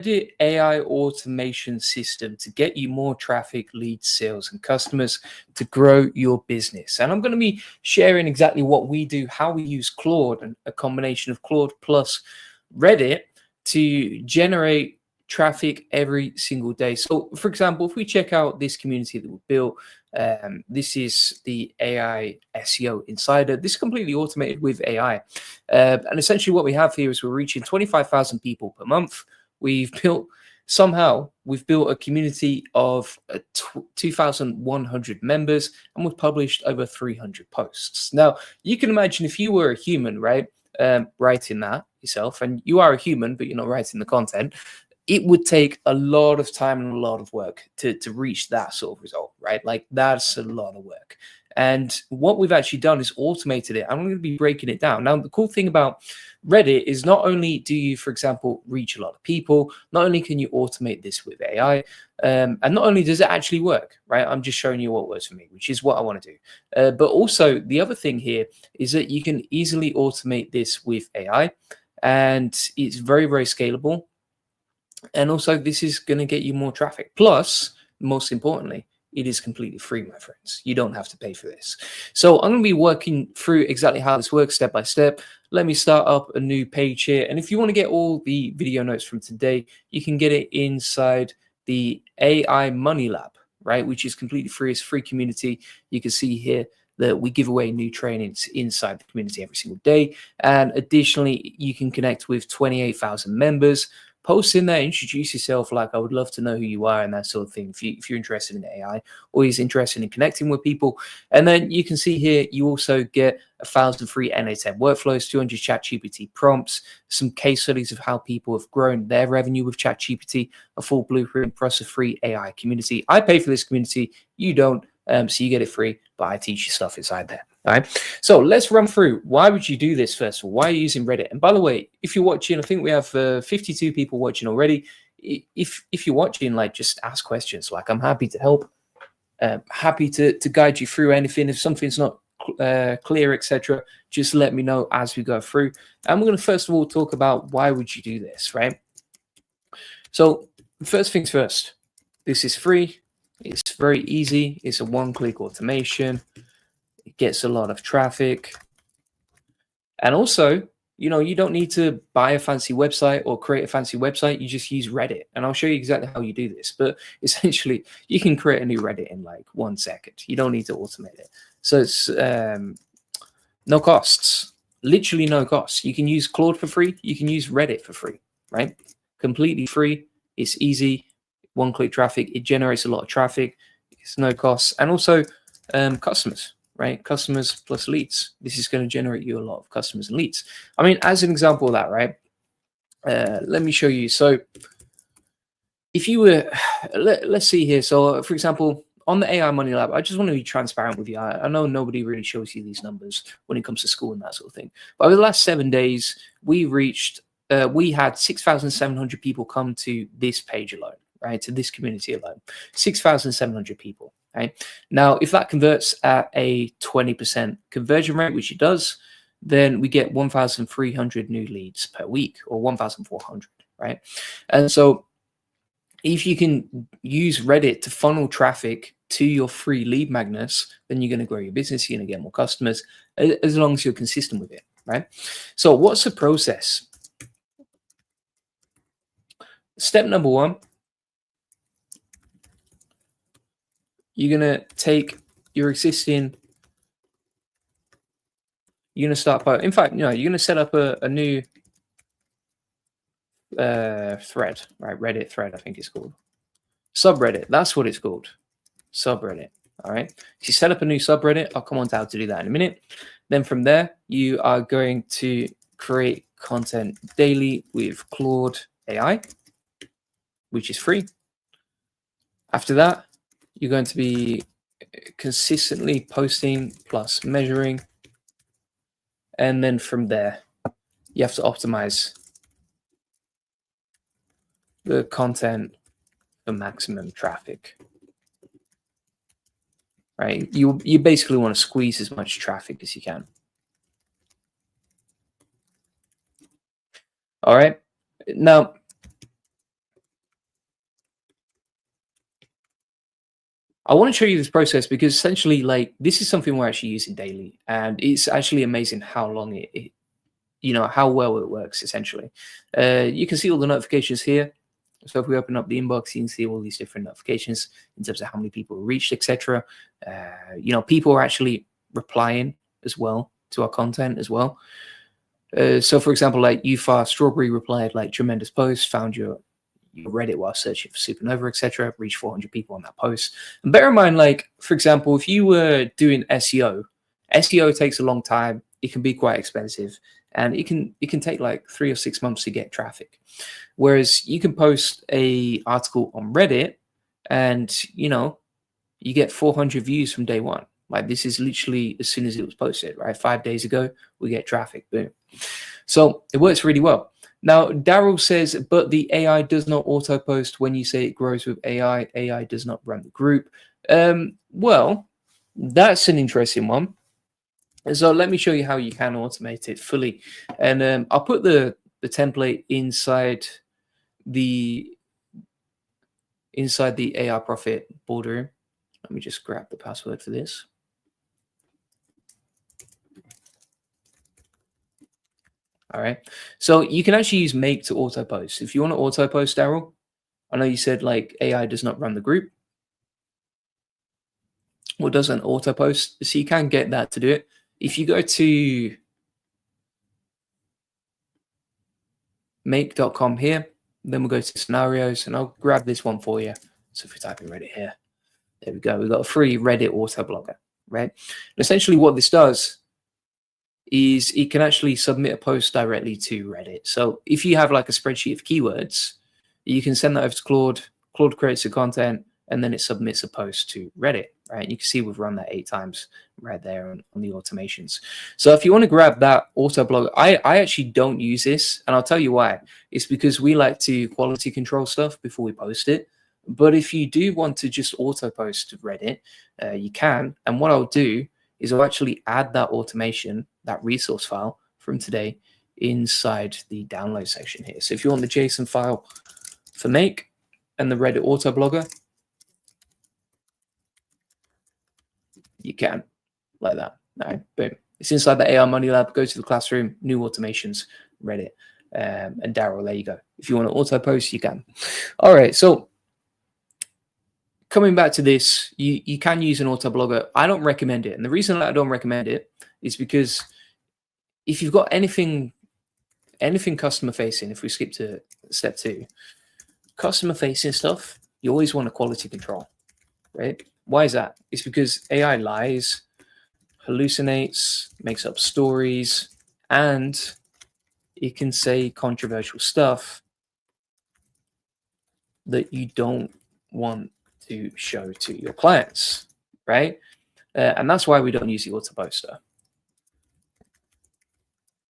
Reddit AI automation system to get you more traffic, leads, sales, and customers to grow your business. And I'm going to be sharing exactly what we do, how we use Claude, and a combination of Claude plus Reddit to generate traffic every single day. So, for example, if we check out this community that we built, this is the AI SEO Insider. This is completely automated with AI. And essentially what we have here is we're reaching 25,000 people per month. We've built a community of 2,100 members, and we've published over 300 posts. Now, you can imagine if you were a human, right, writing that yourself, and you are a human, but you're not writing the content, it would take a lot of time and a lot of work to reach that sort of result, right? Like, that's a lot of work. And what we've actually done is automated it. I'm going to be breaking it down. Now, the cool thing about Reddit is not only do you, for example, reach a lot of people, not only can you automate this with AI, and not only does it actually work, right? I'm just showing you what works for me, which is what I want to do. But also the other thing here is that you can easily automate this with AI, and it's very, very scalable. And also this is going to get you more traffic. Plus, most importantly, it is completely free, my friends. You don't have to pay for this. So I'm going to be working through exactly how this works step by step. Let me start up a new page here. And if you want to get all the video notes from today, you can get it inside the AI Money Lab, right? Which is completely free. It's a free community. You can see here that we give away new trainings inside the community every single day. And additionally, you can connect with 28,000 members. Post in there, introduce yourself, like I would love to know who you are and that sort of thing. If you're interested in AI or you're interested in connecting with people. And then you can see here, you also get 1,000 free NA10 workflows, 200 ChatGPT prompts, some case studies of how people have grown their revenue with ChatGPT, a full blueprint plus a free AI community. I pay for this community, you don't, so you get it free, but I teach you stuff inside there. All right, so let's run through why would you do this first of all. Why are you using Reddit? And by the way, if you're watching, I think we have 52 people watching already. If you're watching, like, just ask questions. Like, I'm happy to help, happy to guide you through anything. If something's not clear, etc., just let me know as we go through. And we're going to first of all talk about why would you do this, right? So first things first, this is free. It's very easy. It's a one-click automation. It gets a lot of traffic. And also, you know, you don't need to buy a fancy website or create a fancy website. You just use Reddit. And I'll show you exactly how you do this. But essentially, you can create a new Reddit in like 1 second. You don't need to automate it. So it's no costs, literally no costs. You can use Claude for free. You can use Reddit for free, right? Completely free. It's easy. One-click traffic. It generates a lot of traffic. It's no costs. And also customers. Right? Customers plus leads. This is going to generate you a lot of customers and leads. I mean, as an example of that, right? Let me show you. So if you were, let's see here. So for example, on the AI Money Lab, I just want to be transparent with you. I know nobody really shows you these numbers when it comes to school and that sort of thing. But over the last 7 days, we had 6,700 people come to this page alone, right? To this community alone, 6,700 people. Right? Now, if that converts at a 20% conversion rate, which it does, then we get 1,300 new leads per week, or 1,400, right? And so if you can use Reddit to funnel traffic to your free lead magnets, then you're going to grow your business, you're going to get more customers, as long as you're consistent with it, right? So what's the process? Step number 1, you're going to take your existing, you're going to start by, in fact, you're going to set up a new thread, right? Reddit thread, I think it's called. Subreddit, that's what it's called. Subreddit, all right? So you set up a new subreddit. I'll come on to how to do that in a minute. Then from there, you are going to create content daily with Claude AI, which is free. After that, you're going to be consistently posting plus measuring. And then from there, you have to optimize the content for maximum traffic, right? You basically want to squeeze as much traffic as you can. All right. Now, I want to show you this process because essentially, like, this is something we're actually using daily, and it's actually amazing how long how well it works. Essentially, you can see all the notifications here. So if we open up the inbox, you can see all these different notifications in terms of how many people reached, etc. People are actually replying as well to our content as well. So for example, like Ufar Strawberry replied, like, tremendous post, found your Reddit while searching for supernova, etc. Reached 400 people on that post. And bear in mind, like, for example, if you were doing SEO takes a long time. It can be quite expensive, and it can take like 3 or 6 months to get traffic. Whereas you can post a article on Reddit, and you get 400 views from day one. Like, this is literally as soon as it was posted, right? 5 days ago, we get traffic, boom. So it works really well. Now, Daryl says, but the AI does not auto-post when you say it grows with AI. AI does not run the group. Well, that's an interesting one. So let me show you how you can automate it fully. And I'll put the template inside the AI Profit boardroom. Let me just grab the password for this. All right. So you can actually use make to auto post. If you want to auto post, Daryl, I know you said like AI does not run the group. Well, doesn't auto post. So you can get that to do it. If you go to make.com here, then we'll go to scenarios, and I'll grab this one for you. So if we type in Reddit here, there we go. We've got a free Reddit auto blogger, right? And essentially what this does is it can actually submit a post directly to Reddit. So if you have like a spreadsheet of keywords, you can send that over to Claude. Claude creates the content, and then it submits a post to Reddit, right? You can see we've run that 8 times right there on the automations. So if you want to grab that auto blogger, I actually don't use this, and I'll tell you why. It's because we like to quality control stuff before we post it. But if you do want to just auto post to Reddit, you can. And what I'll do is I'll actually add that automation, that resource file from today, inside the download section here. So if you want the JSON file for make and the Reddit auto blogger, you can, like that. All right, boom. It's inside the AI Money Lab. Go to the classroom, new automations, Reddit, and Daryl, there you go. If you want to auto post, you can. All right, so coming back to this, you can use an auto blogger. I don't recommend it. And the reason that I don't recommend it is because if you've got anything customer facing, if we skip to step 2, customer facing stuff, you always want a quality control, right? Why is that? It's because AI lies, hallucinates, makes up stories, and it can say controversial stuff that you don't want to show to your clients, right? And that's why we don't use the auto poster.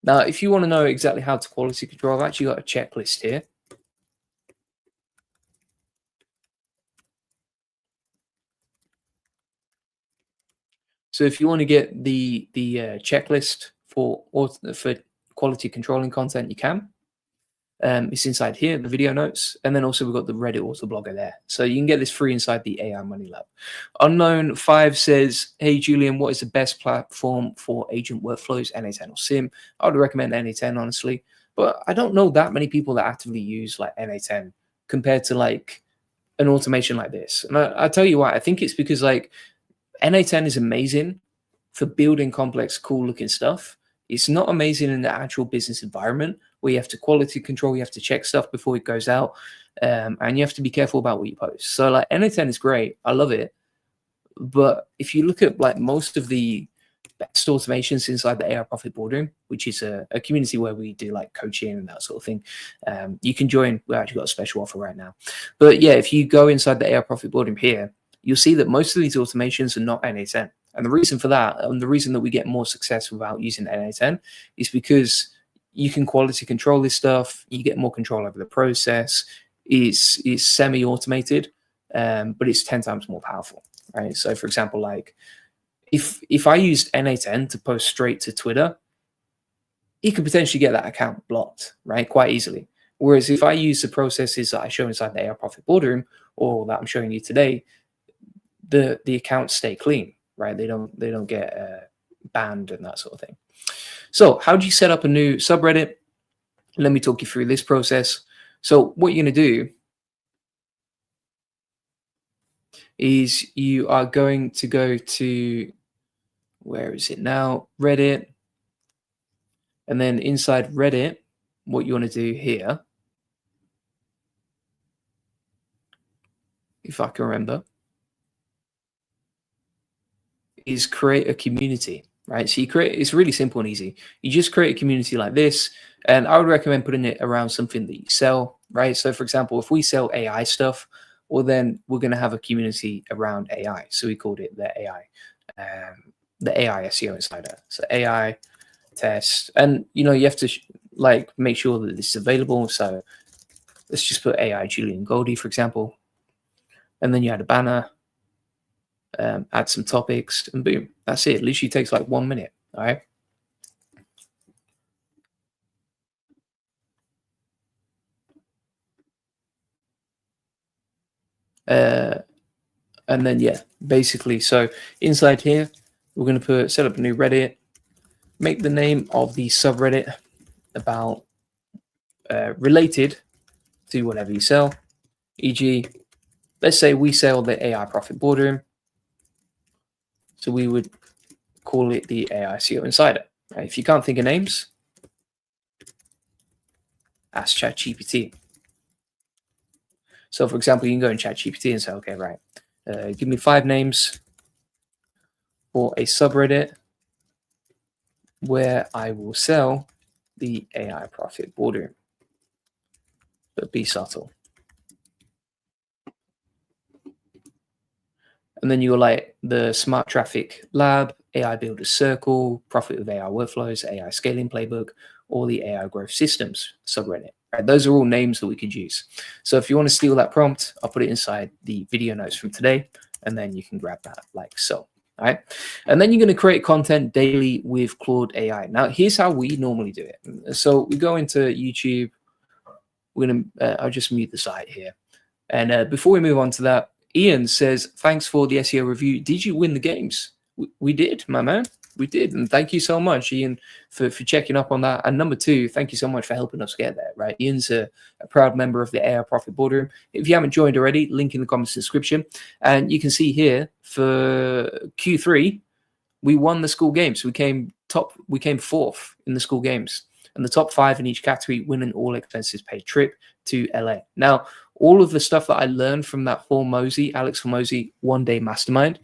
Now, if you want to know exactly how to quality control, I've actually got a checklist here. So if you want to get the checklist for quality controlling content, you can. It's inside here, the video notes, and then also we've got the Reddit auto blogger there. So you can get this free inside the AI Money Lab. Unknown 5 says, hey, Julian, what is the best platform for agent workflows, NA10 or SIM? I would recommend NA10, honestly, but I don't know that many people that actively use like NA10 compared to like an automation like this. And I'll tell you why. I think it's because like NA10 is amazing for building complex, cool looking stuff. It's not amazing in the actual business environment where you have to quality control, you have to check stuff before it goes out, and you have to be careful about what you post. So like NA10 is great. I love it. But if you look at like most of the best automations inside the AI Profit Boardroom, which is a community where we do like coaching and that sort of thing, you can join. We've actually got a special offer right now. But yeah, if you go inside the AI Profit Boardroom here, you'll see that most of these automations are not NA10. And the reason for that, and the reason that we get more success without using NA10, is because you can quality control this stuff. You get more control over the process. It's semi-automated, but it's 10 times more powerful, right? So for example, like if I used NA10 to post straight to Twitter, it could potentially get that account blocked, right? Quite easily. Whereas if I use the processes that I show inside the AI Profit Boardroom, or that I'm showing you today, the accounts stay clean, right? They don't get banned and that sort of thing. So how do you set up a new subreddit? Let me talk you through this process. So what you're going to do is you are going to go to, where is it now? Reddit. And then inside Reddit, what you want to do here, if I can remember, is create a community, right? So it's really simple and easy. You just create a community like this. And I would recommend putting it around something that you sell, right? So for example, if we sell AI stuff, well, then we're going to have a community around AI. So we called it the AI SEO Insider. So AI test, and you have to like make sure that this is available. So let's just put AI Julian Goldie, for example, and then you add a banner, add some topics, and boom, that's it. It literally takes like 1 minute. All right. And then yeah, basically, so inside here, we're going to set up a new Reddit, make the name of the subreddit about related to whatever you sell, e.g., let's say we sell the AI profit boardroom, so we would call it the AI SEO Insider. Right? If you can't think of names, ask ChatGPT. So for example, you can go in ChatGPT and say, okay, right, give me 5 names for a subreddit where I will sell the AI profit boardroom. But be subtle. And then you're like the Smart Traffic Lab, AI Builder Circle, Profit with AI Workflows, AI Scaling Playbook, or the AI Growth Systems subreddit. Right? Those are all names that we could use. So if you want to steal that prompt, I'll put it inside the video notes from today, and then you can grab that like so. All right. And then you're going to create content daily with Claude AI. Now, here's how we normally do it. So we go into YouTube. We're going to, I'll just mute the site here. And before we move on to that, Ian says, thanks for the SEO review. Did you win the games? We did, my man. We did. And thank you so much, Ian, for checking up on that. And number 2, thank you so much for helping us get there, right? Ian's a proud member of the AI Profit Boardroom. If you haven't joined already, link in the comments description. And you can see here for Q3, we won the school games. We came 4th in the school games. And the top 5 in each category win an all expenses paid trip to LA. Now, all of the stuff that I learned from that Alex Hormozy one-day mastermind,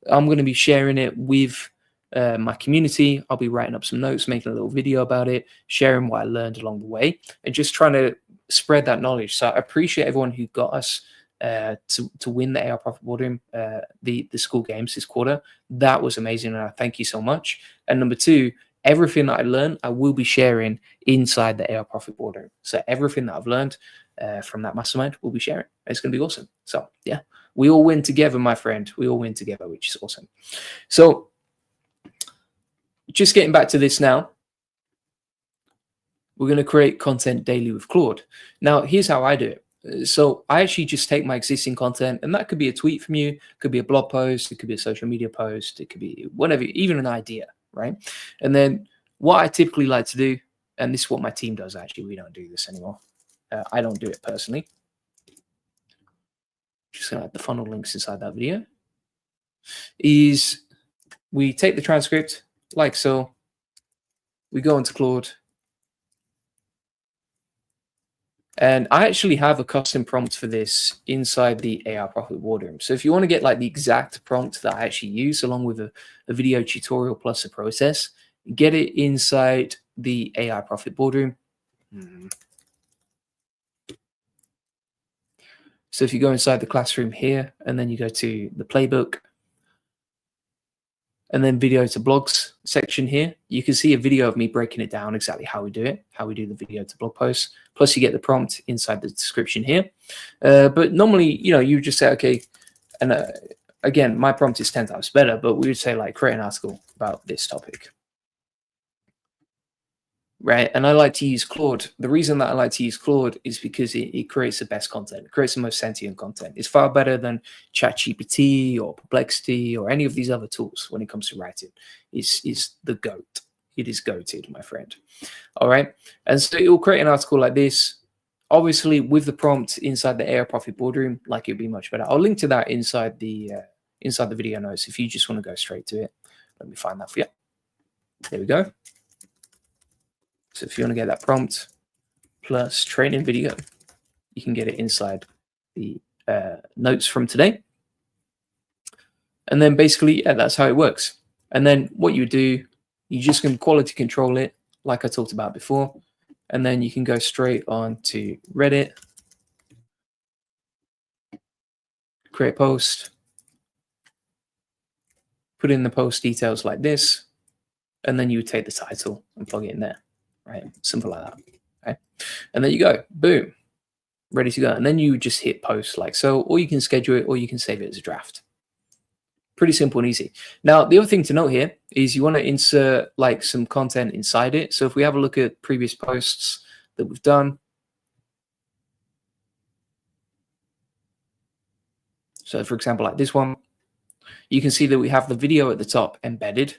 I'm going to be sharing it with my community. I'll be writing up some notes, making a little video about it, sharing what I learned along the way, and just trying to spread that knowledge. So I appreciate everyone who got us to win the AI Profit Boardroom, the school games this quarter. That was amazing, and I thank you so much. And number 2, everything that I learned, I will be sharing inside the AI Profit Boardroom. So everything that I've learned from that mastermind, we'll be sharing. It's going to be awesome. So yeah, we all win together, my friend. We all win together, which is awesome. So just getting back to this now, we're going to create content daily with Claude. Now, here's how I do it. So I actually just take my existing content, and that could be a tweet from you, could be a blog post, it could be a social media post, it could be whatever, even an idea, right? And then what I typically like to do, and this is what my team does actually, we don't do this anymore. I don't do it personally. Just going to add the funnel links inside that video. Is we take the transcript like so. We go into Claude. And I actually have a custom prompt for this inside the AI Profit Boardroom. So if you want to get like the exact prompt that I actually use along with a video tutorial plus a process, get it inside the AI Profit Boardroom. So if you go inside the classroom here, and then you go to the playbook, and then video to blogs section here, you can see a video of me breaking it down exactly how we do it, how we do the video to blog posts. Plus you get the prompt inside the description here. But normally, you just say, okay, and again, my prompt is 10 times better, but we would say like create an article about this topic. right? And I like to use Claude. The reason that I like to use Claude is because it creates the best content. It creates the most sentient content. It's far better than ChatGPT or Perplexity or any of these other tools when it comes to writing. It's the GOAT. It is goated, my friend. All right. And so it will create an article like this. Obviously, with the prompt inside the AI Profit Boardroom, like it'd be much better. I'll link to that inside the video notes if you just want to go straight to it. Let me find that for you. There we go. So if you want to get that prompt plus training video, you can get it inside the notes from today. And then basically, yeah, that's how it works. And then what you do, you just can quality control it, like I talked about before. And then you can go straight on to Reddit, create post, put in the post details like this, and then you would take the title and plug it in there, right? Simple like that, okay? And then you go, boom, ready to go. And then you just hit post like so, or you can schedule it, or you can save it as a draft. Pretty simple and easy. Now, the other thing to note here is you want to insert like some content inside it. So if we have a look at previous posts that we've done. So for example, like this one, you can see that we have the video at the top embedded.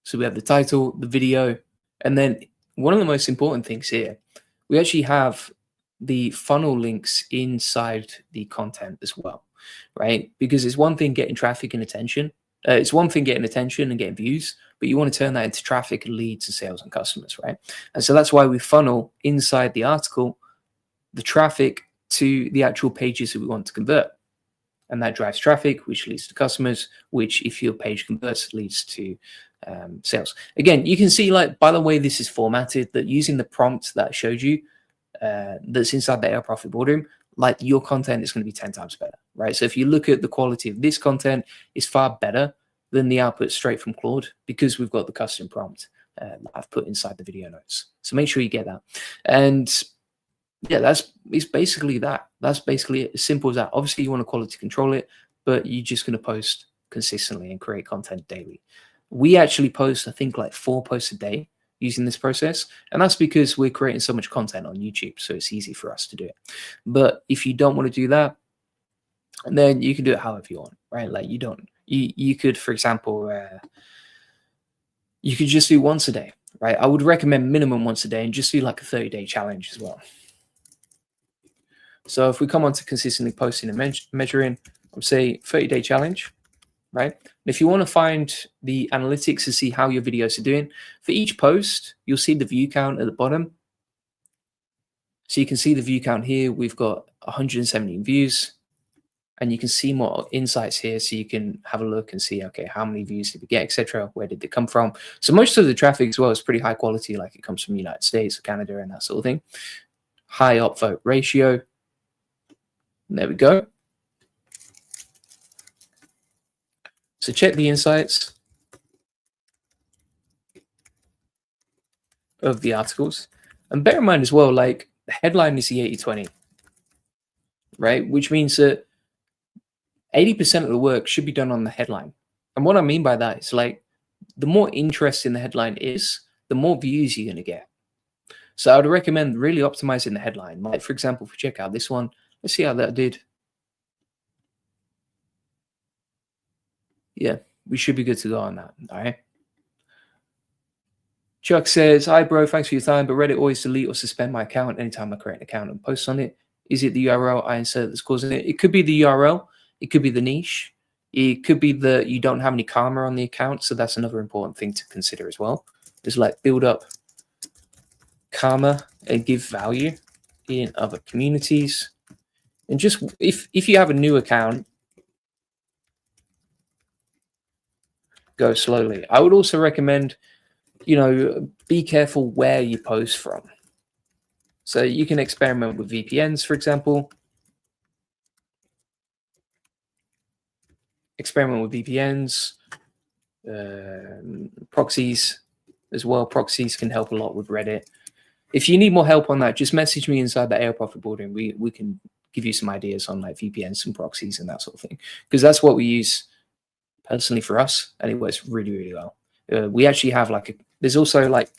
So we have the title, the video, and then one of the most important things here, we actually have the funnel links inside the content as well, right? Because it's one thing getting traffic and attention. It's one thing getting attention and getting views, but you want to turn that into traffic and leads and sales and customers, right? And so that's why we funnel inside the article the traffic to the actual pages that we want to convert. And that drives traffic, which leads to customers, which if your page converts, leads to sales. Again, you can see, like, by the way this is formatted, that using the prompt that I showed you, that's inside the AI Profit Boardroom, like your content is going to be 10 times better, right? So if you look at the quality of this content, it's far better than the output straight from Claude because we've got the custom prompt that I've put inside the video notes. So make sure you get that. And yeah, it's basically that. That's basically it, as simple as that. Obviously, you want to quality control it, but you're just going to post consistently and create content daily. We actually post, I think, like 4 posts a day using this process, and that's because we're creating so much content on YouTube, so it's easy for us to do it. But if you don't want to do that, then you can do it however you want, right? Like you could, for example, you could just do once a day, right? I would recommend minimum once a day and just do like a 30-day challenge as well. So if we come on to consistently posting and measuring, I would say 30-day challenge, right? And if you want to find the analytics to see how your videos are doing, for each post, you'll see the view count at the bottom. So you can see the view count here. We've got 117 views, and you can see more insights here. So you can have a look and see, okay, how many views did we get, etc. Where did they come from? So most of the traffic as well is pretty high quality, like it comes from the United States or Canada and that sort of thing. High upvote ratio. There we go. So check the insights of the articles. And bear in mind as well, like the headline is the 80-20, right? Which means that 80% of the work should be done on the headline. And what I mean by that is, like, the more interesting the headline is, the more views you're going to get. So I would recommend really optimizing the headline. Like, for example, if we check out this one, let's see how that did. Yeah, we should be good to go on that. All right. Chuck says, hi, bro. Thanks for your time. But Reddit always delete or suspend my account anytime I create an account and post on it. Is it the URL I insert that's causing it? It could be the URL. It could be the niche. It could be that you don't have any karma on the account. So that's another important thing to consider as well. Just like build up karma and give value in other communities. And just if you have a new account, go slowly. I would also recommend, you know, be careful where you post from. So you can experiment with VPNs, for example. Experiment with VPNs, proxies as well. Proxies can help a lot with Reddit. If you need more help on that, just message me inside the AI Profit Boardroom. We can give you some ideas on like VPNs and proxies and that sort of thing, because that's what we use personally for us, and it works really, really well. We actually have like There's also like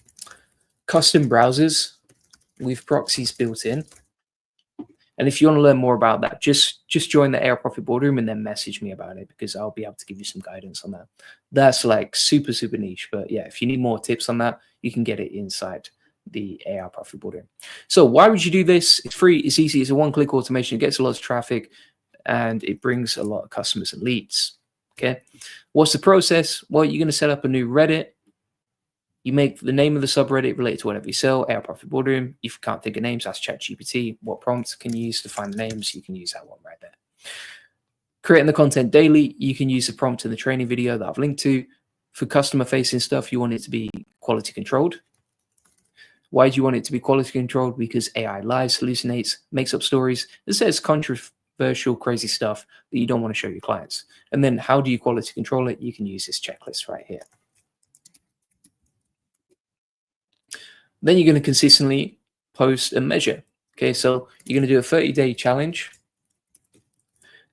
custom browsers with proxies built in. And if you want to learn more about that, just join the AI Profit Boardroom and then message me about it, because I'll be able to give you some guidance on that. That's like super, super niche. But yeah, if you need more tips on that, you can get it inside the AI Profit Boardroom. So why would you do this? It's free, it's easy, it's a one-click automation, it gets a lot of traffic, and it brings a lot of customers and leads. Okay. What's the process? Well, you're going to set up a new Reddit. You make the name of the subreddit related to whatever you sell, AI Profit Boardroom. If you can't think of names, ask ChatGPT. What prompts can you use to find the names? You can use that one right there. Creating the content daily, you can use the prompt in the training video that I've linked to. For customer-facing stuff, you want it to be quality controlled. Why do you want it to be quality controlled? Because AI lies, hallucinates, makes up stories, and says controversial, crazy stuff that you don't want to show your clients. And then how do you quality control it? You can use this checklist right here. Then you're going to consistently post and measure. Okay, so you're going to do a 30-day challenge.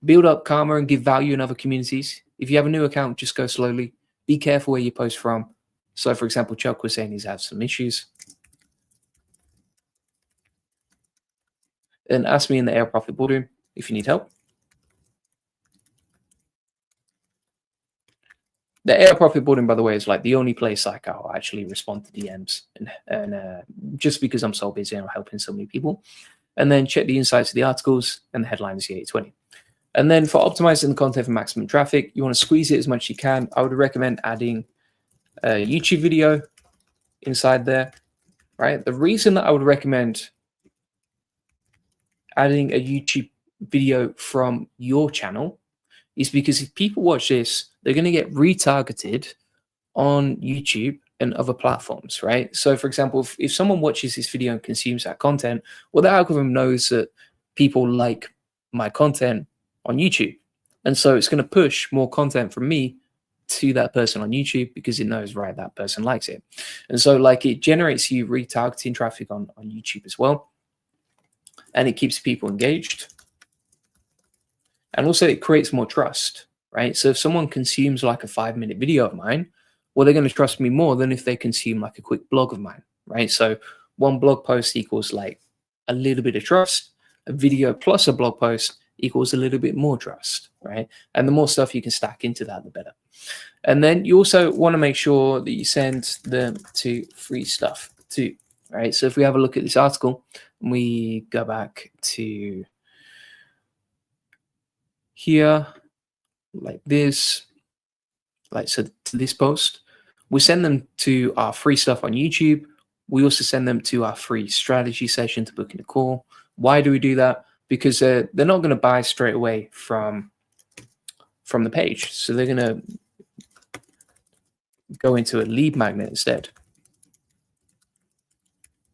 Build up karma and give value in other communities. If you have a new account, just go slowly. Be careful where you post from. So, for example, Chuck was saying he's had some issues. And ask me in the AI Profit Boardroom if you need help. The AI Profit Boardroom, by the way, is like the only place like I'll actually respond to DMs, and just because I'm so busy and I'm helping so many people. And then check the insights of the articles and the headline is the 80/20. And then for optimizing the content for maximum traffic, you want to squeeze it as much as you can. I would recommend adding a YouTube video inside there, right? The reason that I would recommend adding a YouTube video from your channel is because if people watch this, they're going to get retargeted on YouTube and other platforms, right? So for example, if someone watches this video and consumes that content, well, the algorithm knows that people like my content on YouTube. And so it's going to push more content from me to that person on YouTube because it knows, right, that person likes it. And so like it generates you retargeting traffic on YouTube as well. And it keeps people engaged. And also it creates more trust, right? So if someone consumes like a 5-minute video of mine, well, they're going to trust me more than if they consume like a quick blog of mine, right? So one blog post equals like a little bit of trust. A video plus a blog post equals a little bit more trust, right? And the more stuff you can stack into that, the better. And then you also want to make sure that you send them to free stuff too, right? So if we have a look at this article and we go back to here, like this, like so to this post, we send them to our free stuff on YouTube. We also send them to our free strategy session to book in a call. Why do we do that? Because they're not going to buy straight away from the page. So they're going to go into a lead magnet instead,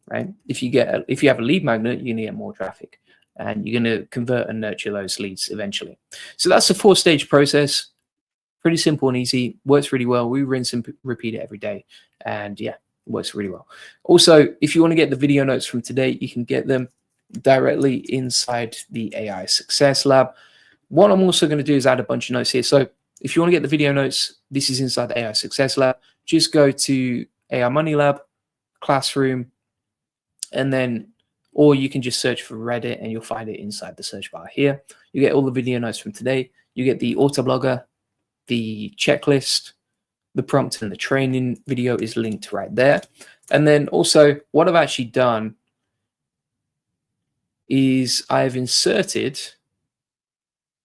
right? If you have a lead magnet, you're going to get more traffic and you're going to convert and nurture those leads eventually. So that's a 4-stage process. Pretty simple and easy, works really well. We rinse and repeat it every day. And yeah, it works really well. Also, if you want to get the video notes from today, you can get them directly inside the AI Success Lab. What I'm also going to do is add a bunch of notes here. So if you want to get the video notes, this is inside the AI Success Lab. Just go to AI Money Lab, Classroom, and then, or you can just search for Reddit and you'll find it inside the search bar here. You get all the video notes from today. You get the autoblogger, the checklist, the prompt, and the training video is linked right there. And then also what I've actually done is I've inserted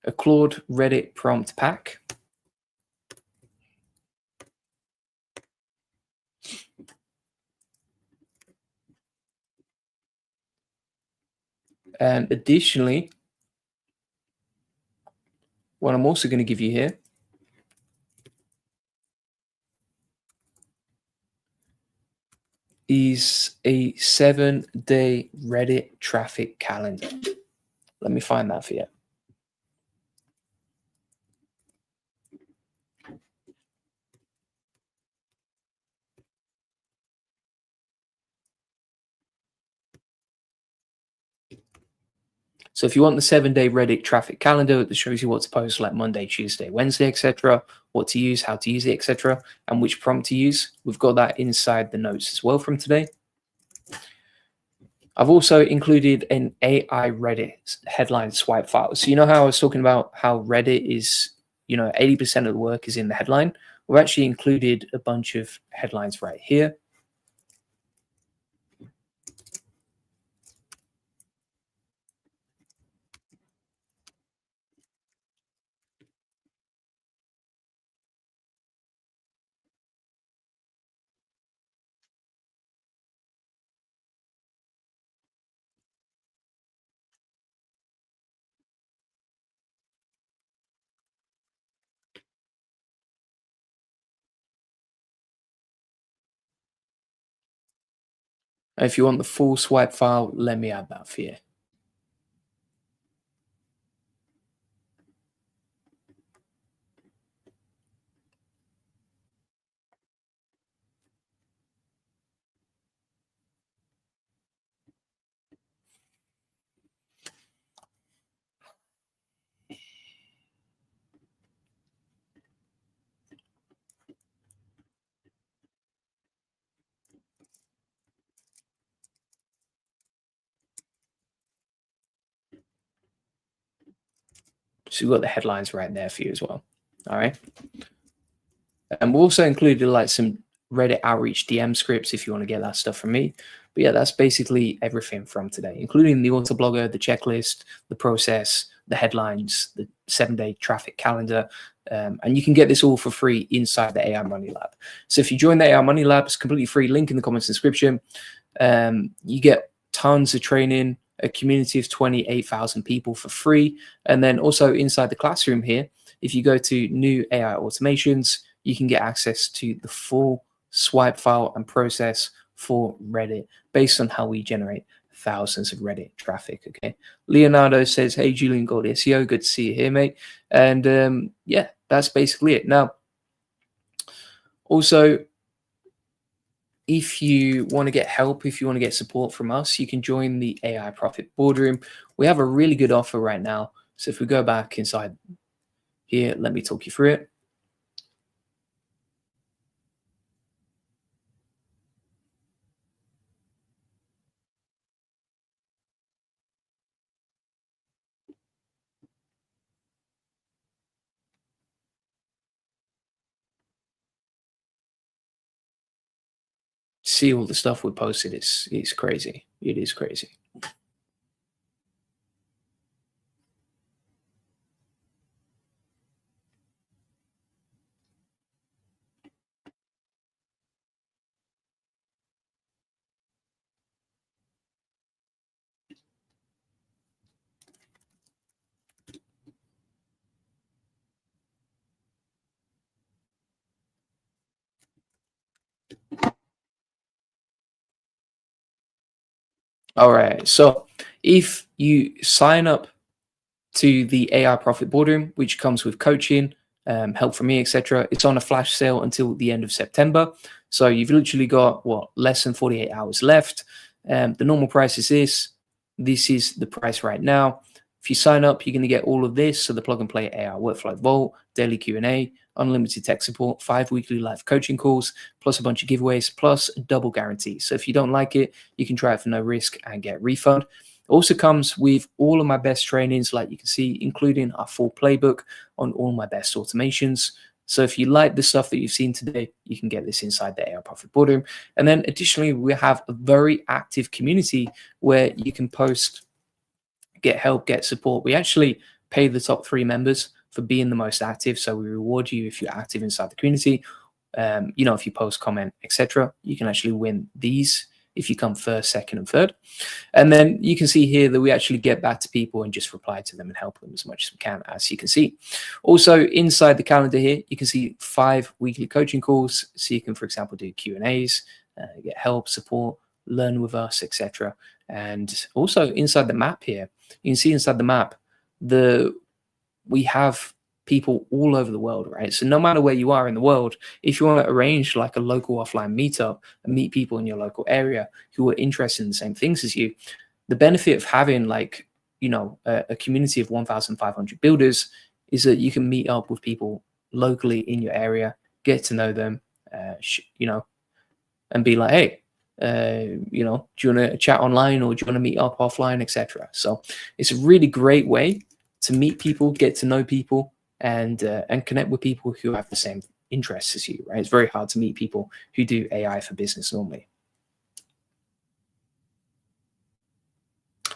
a Claude Reddit prompt pack. And additionally, what I'm also going to give you here is a 7-day Reddit traffic calendar. Let me find that for you. So if you want the 7-day Reddit traffic calendar that shows you what to post like Monday, Tuesday, Wednesday, etc., what to use, how to use it, etc., and which prompt to use, we've got that inside the notes as well from today. I've also included an AI Reddit headline swipe file. So you know how I was talking about how Reddit is, 80% of the work is in the headline? We've actually included a bunch of headlines right here. If you want the full swipe file, let me add that for you. So we've got the headlines right there for you as well. All right. And we also included like some Reddit outreach DM scripts if you want to get that stuff from me. But yeah, that's basically everything from today, including the auto blogger, the checklist, the process, the headlines, the 7-day traffic calendar. And you can get this all for free inside the AI Money Lab. So if you join the AI Money Lab, it's completely free. Link in the comments description. You get tons of training, a community of 28,000 people for free. And then also inside the classroom here, if you go to new AI automations, you can get access to the full swipe file and process for Reddit based on how we generate thousands of Reddit traffic. Okay. Leonardo says, hey, Julian Gold SEO, good to see you here, mate. And yeah, that's basically it. Now, also, if you want to get help, if you want to get support from us, you can join the AI Profit Boardroom. We have a really good offer right now. So if we go back inside here, let me talk you through it. See all the stuff we posted. It's crazy. It is crazy. All right. So if you sign up to the AI Profit Boardroom, which comes with coaching, help from me, etc., it's on a flash sale until the end of September. So you've literally got less than 48 hours left. The normal price is this. This is the price right now. If you sign up, you're going to get all of this. So the plug and play AI Workflow Vault, daily Q&A, unlimited tech support, 5 weekly live coaching calls, plus a bunch of giveaways, plus a double guarantee. So if you don't like it, you can try it for no risk and get a refund. It also comes with all of my best trainings, like you can see, including our full playbook on all my best automations. So if you like the stuff that you've seen today, you can get this inside the AI Profit Boardroom. And then additionally, we have a very active community where you can post, get help, get support. We actually pay the top 3 members for being the most active. So we reward you if you're active inside the community. If you post, comment, etc., you can actually win these if you come first, second, and third. And then you can see here that we actually get back to people and just reply to them and help them as much as we can, as you can see. Also, inside the calendar here, you can see 5 weekly coaching calls. So you can, for example, do Q&As, get help, support, learn with us, etc. And also inside the map here, you can see inside the map, we have people all over the world, right? So no matter where you are in the world, if you want to arrange like a local offline meetup and meet people in your local area who are interested in the same things as you, the benefit of having like a community of 1,500 builders is that you can meet up with people locally in your area, get to know them, and be like, hey, do you want to chat online, or do you want to meet up offline, etc. So it's a really great way to meet people, get to know people, and connect with people who have the same interests as you, right? It's very hard to meet people who do AI for business normally.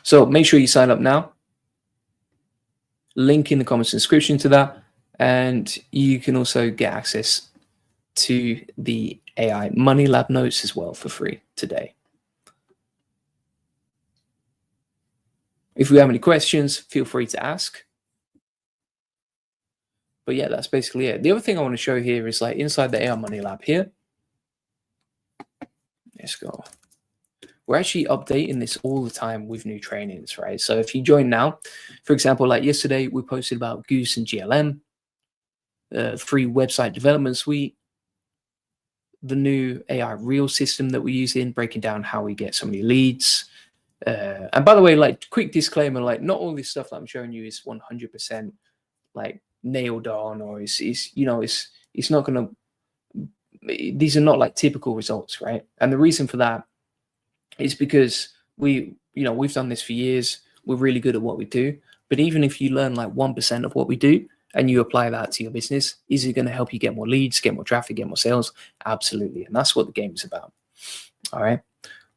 So make sure you sign up now. Link in the comments description to that. And you can also get access to the AI Money Lab notes as well for free today. If you have any questions, feel free to ask. But yeah, that's basically it. The other thing I want to show here is like inside the AI Money Lab here. Let's go. We're actually updating this all the time with new trainings, right? So if you join now, for example, like yesterday, we posted about Goose and GLM, free website development suite, the new AI Reel system that we're using, breaking down how we get so many leads. And by the way, like quick disclaimer, like not all this stuff that I'm showing you is 100% like nailed on, or it's not going to, these are not like typical results, right? And the reason for that is because we've done this for years. We're really good at what we do. But even if you learn like 1% of what we do and you apply that to your business, is it going to help you get more leads, get more traffic, get more sales? Absolutely. And that's what the game is about. All right.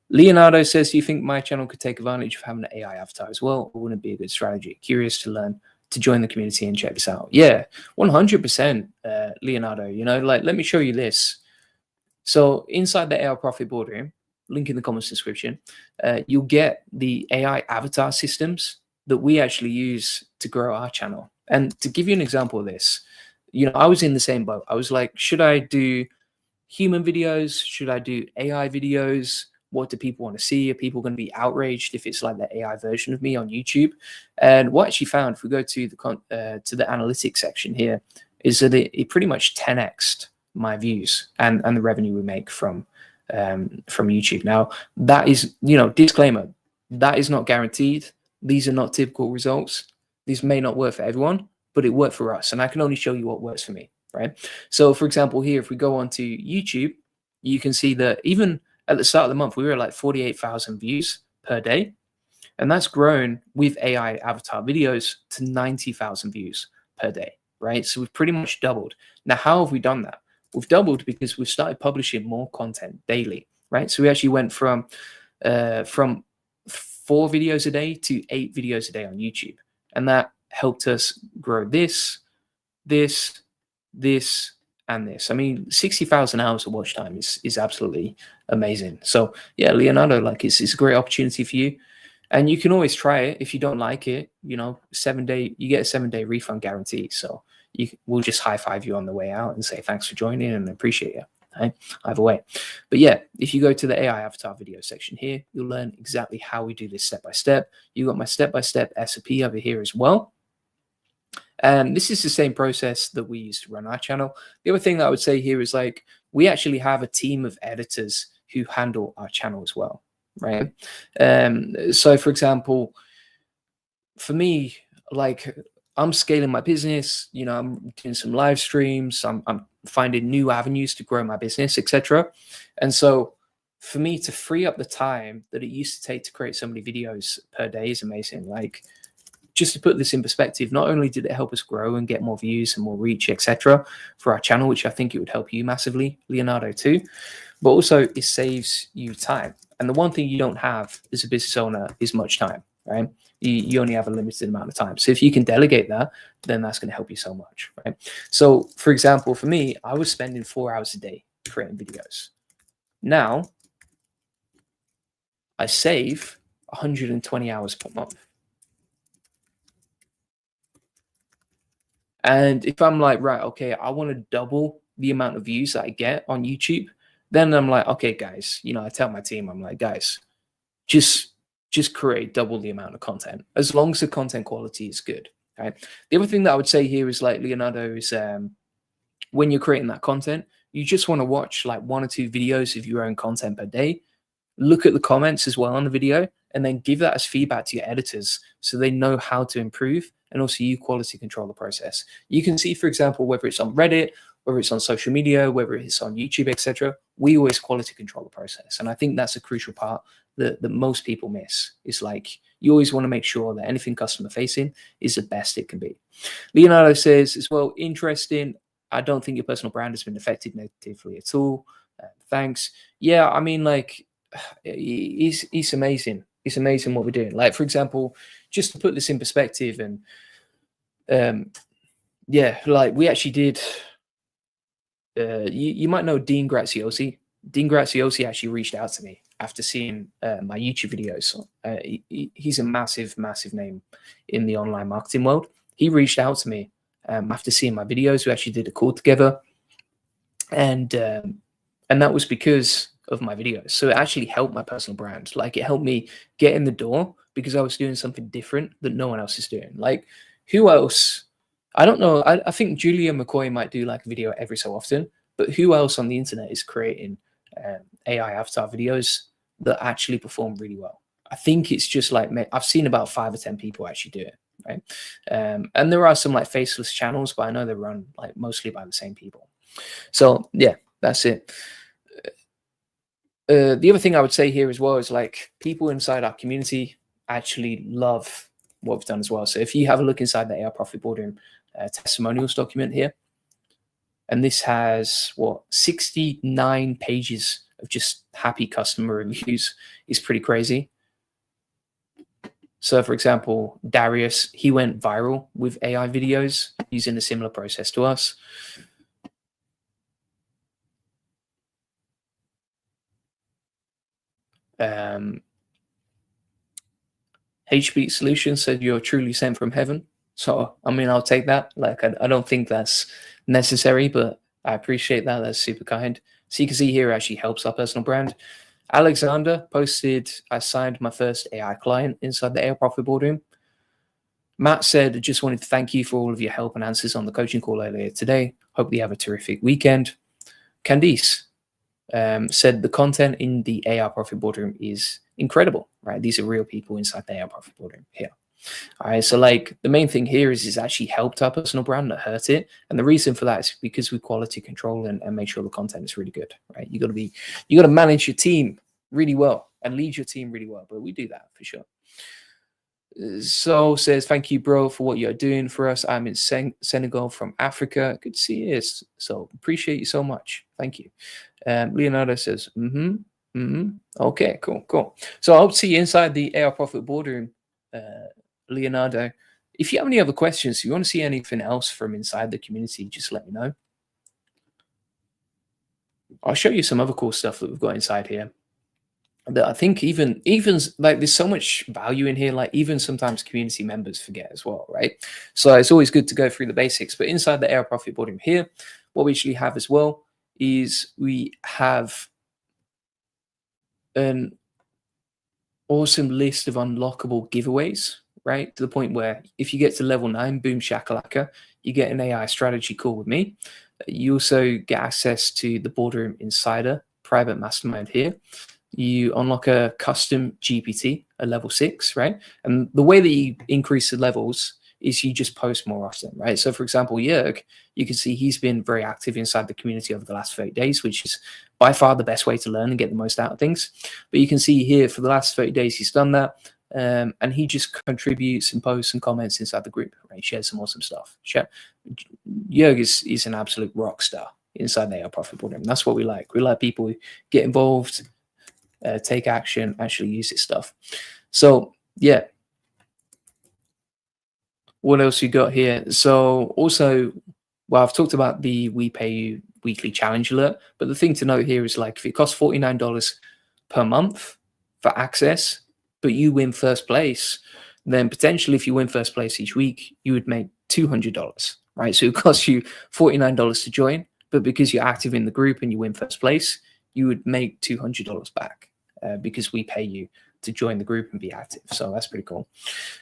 Leonardo says, do you think my channel could take advantage of having an AI avatar as well? Or wouldn't it be a good strategy? Curious to learn, to join the community and check this out. Yeah, 100%, Leonardo. Like, let me show you this. So inside the AI Profit Boardroom, link in the comments description, you'll get the AI avatar systems that we actually use to grow our channel. And to give you an example of this, I was in the same boat. I was like, should I do human videos? Should I do AI videos? What do people want to see? Are people going to be outraged if it's like the AI version of me on YouTube? And what I actually found, if we go to the analytics section here, is that it pretty much 10x'd my views and the revenue we make from YouTube. Now, that is, disclaimer, that is not guaranteed. These are not typical results. These may not work for everyone, but it worked for us. And I can only show you what works for me, right? So for example, here, if we go on to YouTube, you can see that even at the start of the month, we were at like 48,000 views per day. And that's grown with AI avatar videos to 90,000 views per day, right? So we've pretty much doubled. Now, how have we done that? We've doubled because we've started publishing more content daily, right? So we actually went from 4 videos a day to 8 videos a day on YouTube. And that helped us grow this, and this. I mean, 60,000 hours of watch time is absolutely amazing. So yeah, Leonardo, like it's a great opportunity for you. And you can always try it. If you don't like it, you get a 7-day refund guarantee. So we'll just high five you on the way out and say thanks for joining and appreciate you. Right? Either way. But yeah, if you go to the AI avatar video section here, you'll learn exactly how we do this step by step. You got my step-by-step SOP over here as well. And this is the same process that we use to run our channel. The other thing that I would say here is like, we actually have a team of editors who handle our channel as well, right? So for example, for me, like I'm scaling my business, I'm doing some live streams, I'm finding new avenues to grow my business, etc. And so for me to free up the time that it used to take to create so many videos per day is amazing. Like, just to put this in perspective, not only did it help us grow and get more views and more reach, etc., for our channel, which I think it would help you massively, Leonardo too, but also it saves you time. And the one thing you don't have as a business owner is much time, right? You only have a limited amount of time. So if you can delegate that, then that's going to help you so much, right? So for example, for me, I was spending 4 hours a day creating videos. Now I save 120 hours per month. And if I'm like, right, okay, I want to double the amount of views that I get on YouTube, then I'm like, okay, guys, I tell my team, I'm like, guys, just create double the amount of content, as long as the content quality is good, right? The other thing that I would say here is like, Leonardo, is when you're creating that content, you just want to watch like 1 or 2 videos of your own content per day, look at the comments as well on the video, and then give that as feedback to your editors so they know how to improve, and also you quality control the process. You can see, for example, whether it's on Reddit, whether it's on social media, whether it's on YouTube, etc., we always quality control the process. And I think that's a crucial part that most people miss. It's like you always want to make sure that anything customer facing is the best it can be. Leonardo says as well, interesting. I don't think your personal brand has been affected negatively at all. Thanks. Yeah, I mean, like, it's amazing. It's amazing what we're doing. Like, for example, just to put this in perspective, and yeah, like we actually did. You might know Dean Graziosi. Dean Graziosi actually reached out to me after seeing my YouTube videos. He's a massive, massive name in the online marketing world. He reached out to me after seeing my videos. We actually did a call together, and that was because of my videos. So it actually helped my personal brand. Like, it helped me get in the door because I was doing something different that no one else is doing. Like, who else? I don't know. I think Julia McCoy might do like a video every so often, but who else on the internet is creating AI avatar videos that actually perform really well? I think it's just like, I've seen about 5 or 10 people actually do it, right? And there are some like faceless channels, but I know they're run like mostly by the same people. So yeah, that's it. The other thing I would say here as well is, like, people inside our community actually love what we've done as well. So if you have a look inside the AI Profit Boardroom testimonials document here, and this has 69 pages of just happy customer reviews. Is pretty crazy. So for example, Darius, he went viral with AI videos using a similar process to us. HB Solutions said you're truly sent from heaven. So, I mean, I'll take that. Like, I don't think that's necessary, but I appreciate that. That's super kind. So you can see here, it actually helps our personal brand. Alexander posted, I signed my first AI client inside the AI Profit Boardroom. Matt said, just wanted to thank you for all of your help and answers on the coaching call earlier today. Hope you have a terrific weekend. Candice said the content in the AI Profit Boardroom is incredible, right? These are real people inside the AI Profit Boardroom here. All right, so like the main thing here is it's actually helped our personal brand, not hurt it. And the reason for that is because we quality control and make sure the content is really good, right? You got to manage your team really well and lead your team really well, but we do that for sure. So says, thank you, bro, for what you're doing for us. I'm in Senegal from Africa. Good to see you. So appreciate you so much. Thank you. Leonardo says, okay, cool. So I hope to see you inside the AI Profit Boardroom, Leonardo. If you have any other questions, if you want to see anything else from inside the community, just let me know. I'll show you some other cool stuff that we've got inside here that I think even like there's so much value in here, like even sometimes community members forget as well, right? So it's always good to go through the basics. But inside the AI Profit Boardroom here, what we actually have as well is we have an awesome list of unlockable giveaways, right? To the point where if you get to level 9, boom shakalaka, you get an AI strategy call with me. You also get access to the Boardroom Insider private mastermind here. You unlock a custom GPT at level 6, right? And the way that you increase the levels is you just post more often, right? So for example, Jörg, you can see he's been very active inside the community over the last 30 days, which is by far the best way to learn and get the most out of things. But you can see here for the last 30 days, he's done that. And he just contributes and posts and comments inside the group, right? Shares some awesome stuff. Jörg is an absolute rock star inside the AI Profit Boardroom. That's what we like. We like people who get involved, take action, actually use this stuff. So yeah, what else you got here? So also, well, I've talked about the We Pay You weekly challenge alert, but the thing to note here is, like, if it costs $49 per month for access, but you win first place, then potentially if you win first place each week, you would make $200, right? So it costs you $49 to join, but because you're active in the group and you win first place, you would make $200 back because we pay you to join the group and be active. So that's pretty cool.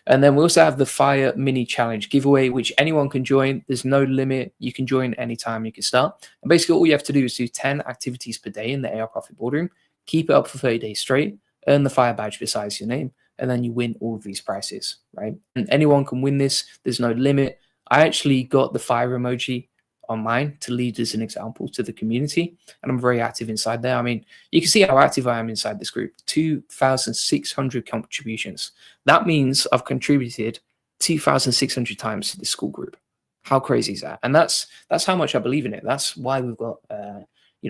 And then we also have the Fire Mini Challenge giveaway, which anyone can join. There's no limit. You can join anytime you can start. And basically all you have to do is do 10 activities per day in the AI Profit Boardroom, keep it up for 30 days straight, earn the Fire badge besides your name, and then you win all of these prizes, right? And anyone can win this. There's no limit. I actually got the fire emoji on mine to lead as an example to the community, and I'm very active inside there. I mean, you can see how active I am inside this group. 2,600 contributions. That means I've contributed 2,600 times to this school group. How crazy is that? And that's how much I believe in it. That's why we've got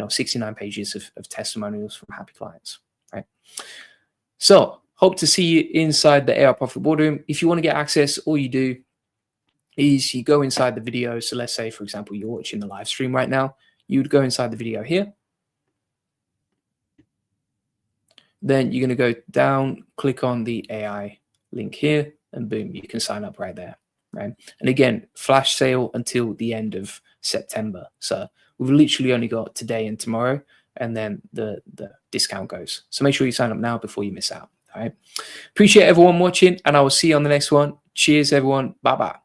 69 pages of testimonials from happy clients, right? So hope to see you inside the AI Profit Boardroom. If you want to get access, all you do is you go inside the video. So let's say, for example, you're watching the live stream right now. You would go inside the video here. Then you're going to go down, click on the AI link here, and boom, you can sign up right there, right? And again, flash sale until the end of September. So we've literally only got today and tomorrow, and then the discount goes. So make sure you sign up now before you miss out, all right? Appreciate everyone watching, and I will see you on the next one. Cheers, everyone. Bye-bye.